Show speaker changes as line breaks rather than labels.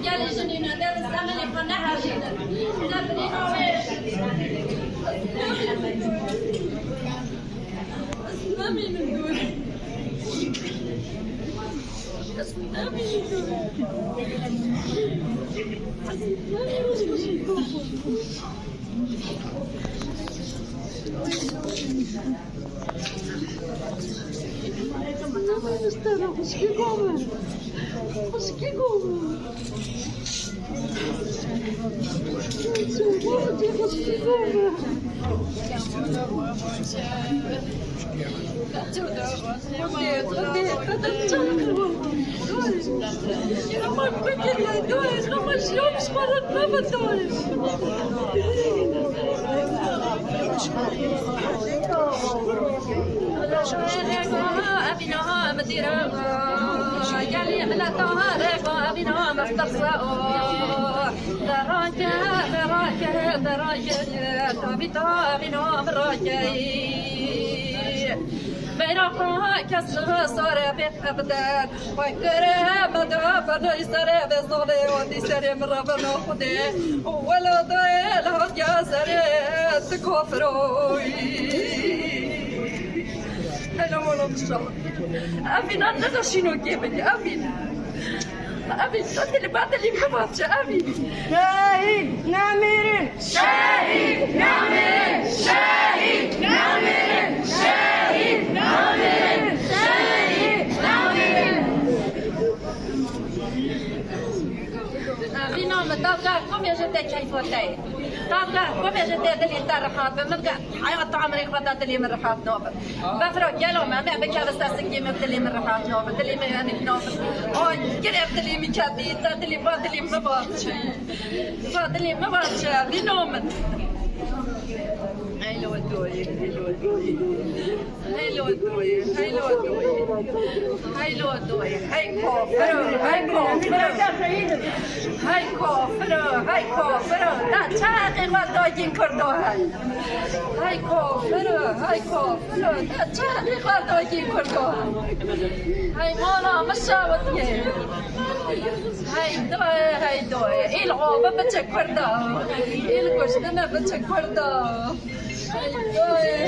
قال لي جنينه دار الزمن يقنعها جدا دابني نويش اسمامي من دون اسمامي من دون أبينها مديرها قال لي ملاتها ريقا أبينها مفترسة دراك تابيتا أبينها مراكي بينها كسرها صار بأبدا وكرها بدا بدا يسرى بصلي ودي سرى مرة بناخده ولا ضايل هديا سرى تكفروي أنا ولا مشروع أبينا نتشينو كيفك أبينا أبي صوت اللي بعد اللي مبغاش أبي
شاهد نامرين
شاهد نامرين شاهد نامرين شاهد نامرين شاهد نامرين أبينا متابعة كم يجتك كيف وتاي طابقة كم يجتك اللي ترحاب مبقى حياة عمرك بدأت اللي من رحاب نوبل بفرق قالوا ما بكا بستاسكي مبدلي من رحاب نوبل دلي من هنك نوبل أو قريب دلي من كابي دلي بادلي مبارش بادلي مبارش بنومن هيلو دوي هيلو دوي هيلو دوي هيلو دوي هيلو دوي هاي كوفر هاي كوفر هاي كوفر هاي كوفر لا تشاهد الوالدين كردوها هاي كوفر هاي كوفر لا تشاهد الوالدين كردوها هاي مانا مشاوتي هاي دوي العوبة بتشكردا الكشتنا بتشكردا هاي دوي